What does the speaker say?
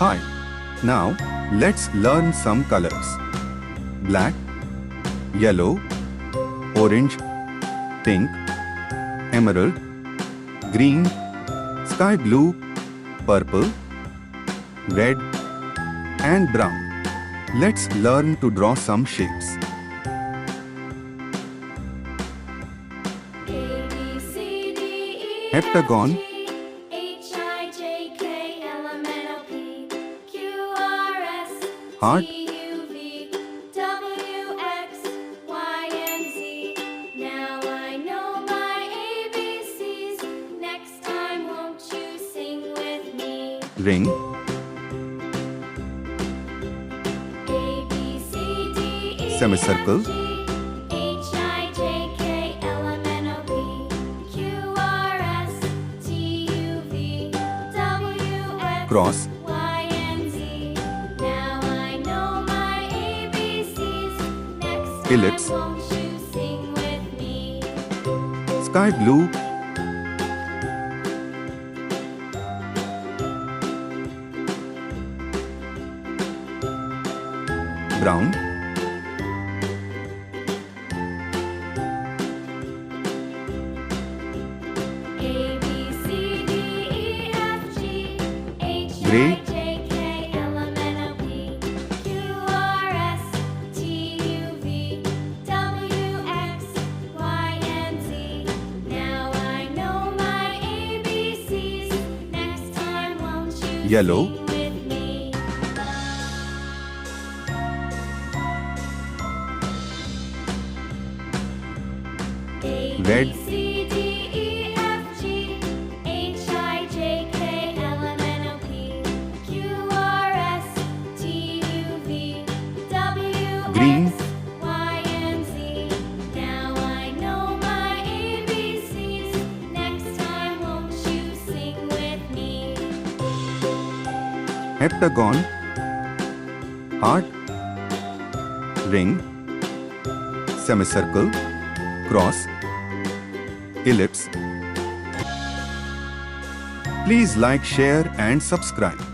Hi. Now, let's learn some colors. Black, yellow, orange, pink, emerald, green, sky blue, purple, red, and brown. Let's learn to draw some shapes. Heptagon, heart, Now I know my ABCs. Next time, won't you sing with me? ring, A, B, C, D, E, semicircle, F, G, H, I, J, K, L, M, N, O, P, Q, R, S, T, U, V, W, X, cross, Y, and Z. Now I know my ABCs. Next time, Ellipse. won't you sing with me? sky blue, brown, A, B, C, D, E, F, G, H, Gray. I, J, K, L, M, N, O, P, Q, R, S, T, U, V, W, X, Y, and Z. Now I know my ABCs. Next time, won't you Yellow. sing with me? A, Red. B, C, D, E, F, G, H, I, J, K, L, M, N, O, P, Q, R, S, T, U, V, W, Green. X, Y, and Z. Now I know my ABCs. Next time, won't you sing with me? heptagon, heart, ring, semicircle, cross, ellipse. Please like, share, and subscribe.